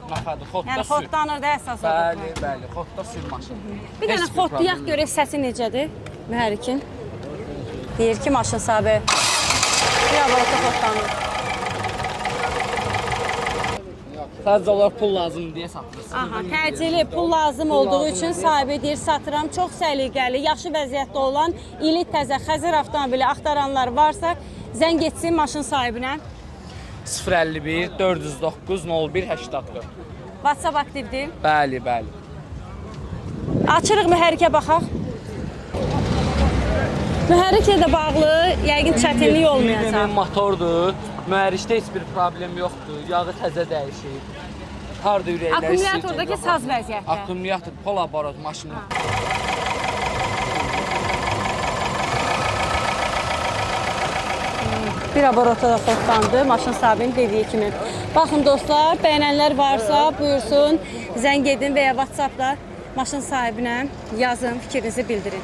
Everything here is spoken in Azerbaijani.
Naxadı, xodda Yəni sür. xodlanır da əsas odur. Bəli, bəli, xodda sür maşın. Bir dənə xodlayaq görək səsi necədir mühərrikin. Deyir ki, maşın sahibi bir avarata xodlanır. Sadəcə olaraq pul lazım deyə satmışsın. Aha, təcili pul lazım olduğu üçün sahibi deyir, satıram. Çox səliqəli, yaxşı vəziyyətdə olan, ili təzə Xəzər avtomobili axtaranlar varsa, zəng etsin maşın sahibinə. 051 409 01 84. WhatsApp aktivdir. Bəli, bəli. Açırıq mühərrikə baxaq. Mühərriklə də bağlı yəqin çətinlik olmayacaq. Motordur. Mühərrikdə heç bir problem yoxdur. Yağı təzə dəyişir. Harda ürəkləri Akkumulятordakı saz vəziyyətdə. Akkumulyator, pol aparat maşını. Bir aborata da xodlandı, maşın sahibinin dediyi kimi. Baxın dostlar, bəyənənlər varsa buyursun, zəng edin və ya WhatsApp-da maşın sahibinə yazın, fikrinizi bildirin.